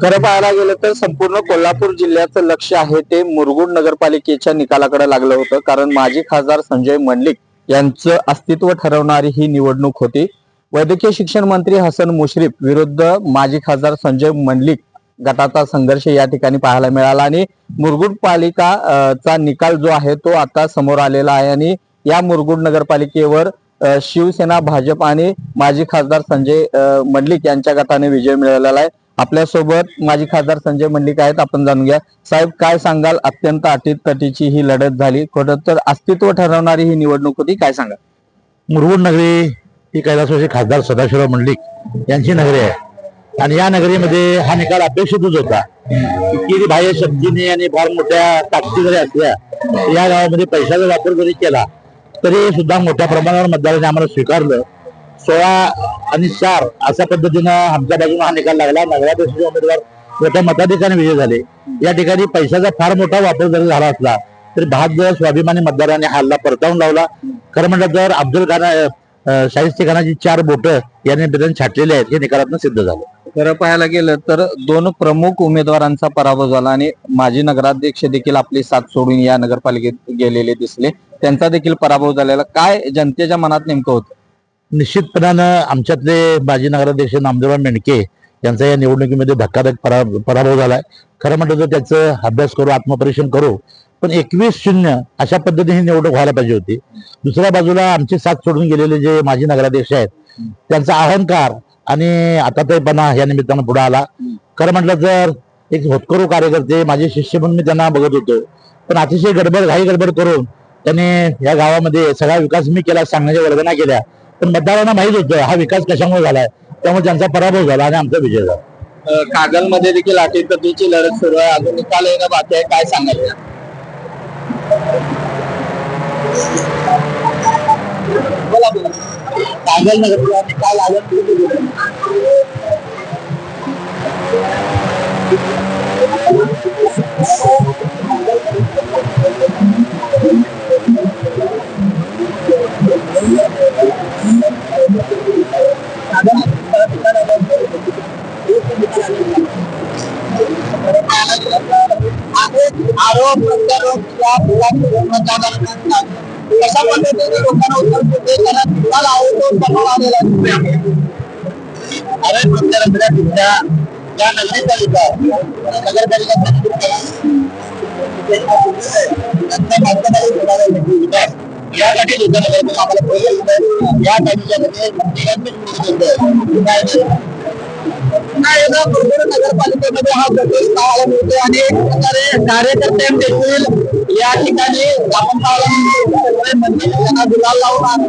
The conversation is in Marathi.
खरं पाहायला गेलं तर संपूर्ण कोल्हापूर जिल्ह्याचं लक्ष आहे ते मुरगुड नगरपालिकेच्या निकालाकडे लागलं होतं. कारण माजी खासदार संजय मंडलिक यांचं अस्तित्व ठरवणारी ही निवडणूक होती. वैद्यकीय शिक्षण मंत्री हसन मुश्रीफ विरुद्ध माजी खासदार संजय मंडलिक गटाचा संघर्ष या ठिकाणी पाहायला मिळाला आणि मुरगुड पालिका चा निकाल जो आहे तो आता समोर आलेला आहे आणि या मुरगुड नगरपालिकेवर शिवसेना, भाजप आणि माजी खासदार संजय मंडलिक यांच्या गटाने विजय मिळवलेला आहे. आपल्यासोबत माजी खासदार संजय मंडलिक आहेत, आपण जाणून घ्या. साहेब, काय सांगाल? अत्यंत अटीतटीची ही लढत झाली, खरं तर अस्तित्व ठरवणारी ही निवडणूक होती, काय सांगा? मुरगुड नगरी ही कैलासवासी खासदार सदाशिवराव मंडलिक यांची नगरी आहे आणि या नगरीमध्ये हा निकाल अपेक्षितच होता. इतकी बाह्य शक्तीने आणि फार मोठ्या ताकदी जरी असल्या या गावामध्ये पैशाचा वापर जरी केला तरी सुद्धा मोठ्या प्रमाणावर मतदारांनी आम्हाला स्वीकारलं. 16-4 अशा पद्धतीनं आमच्या बाजूने हा निकाल लागला. नगराध्यक्षाचे उमेदवार मोठ्या मताधिकाने विजय झाले. या ठिकाणी पैशाचा फार मोठा वापर जरी झाला असला तरी बहादर स्वाभिमानी मतदारांनी हा हल्ला परतावून लावला. खरं म्हटलं तर अब्दुल खान शाहिस्ते खानाची 4 बोटं याने छाटलेली आहेत, हे निकालातून सिद्ध झालं. खरं पाहायला गेलं तर दोन प्रमुख उमेदवारांचा पराभव झाला आणि माजी नगराध्यक्ष देखील आपली साथ सोडून या नगरपालिकेत गेलेले दिसले, त्यांचा देखील पराभव झालेला. काय जनतेच्या मनात नेमकं होतं? निश्चितपणानं आमच्यातले माजी नगराध्यक्ष नामदेवराव मेंढके यांचा या निवडणुकीमध्ये धक्कादायक पराभव झालाय. खरं म्हटलं तर त्याचं अभ्यास करू, आत्मपरीक्षण करू, पण 21-0 अशा पद्धतीने निवडणूक व्हायला पाहिजे होती. दुसऱ्या बाजूला आमची साथ सोडून गेलेले जे माजी नगराध्यक्ष आहेत त्यांचा अहंकार आणि आतातेपणा या निमित्तानं पुढे आला. खरं म्हटलं तर एक होतकरू कार्यकर्ते, माझे शिष्य म्हणून मी त्यांना बघत होतो, पण अतिशय घाई गडबड करून त्यांनी या गावामध्ये सगळा विकास मी केला सांगण्याच्या वर्गना केल्या, पण मतदारांना माहित होतं हा विकास कशामुळे झालाय, त्यामुळे त्यांचा पराभव झाला आणि आमचा विजय झाला. कागलमध्ये देखील अटीतटीची लढत सुरू आहे, अजून निकाल येणं बाकी आहे, काय सांगाल? कागल नगरला निकाल आला आरोप प्रत्यारोप कशा पद्धतीने लोकांना उत्तर देते, त्यांना निकाल आवडतो समोर आलेला अरे प्रत्यारोप या नगरपालिका यासाठी नगरपालिकेमध्ये हा प्रदेश पाहायला मिळतो आणि एक प्रकारे कार्यकर्ते देखील या ठिकाणी आपण पाहायला गुलाल लावून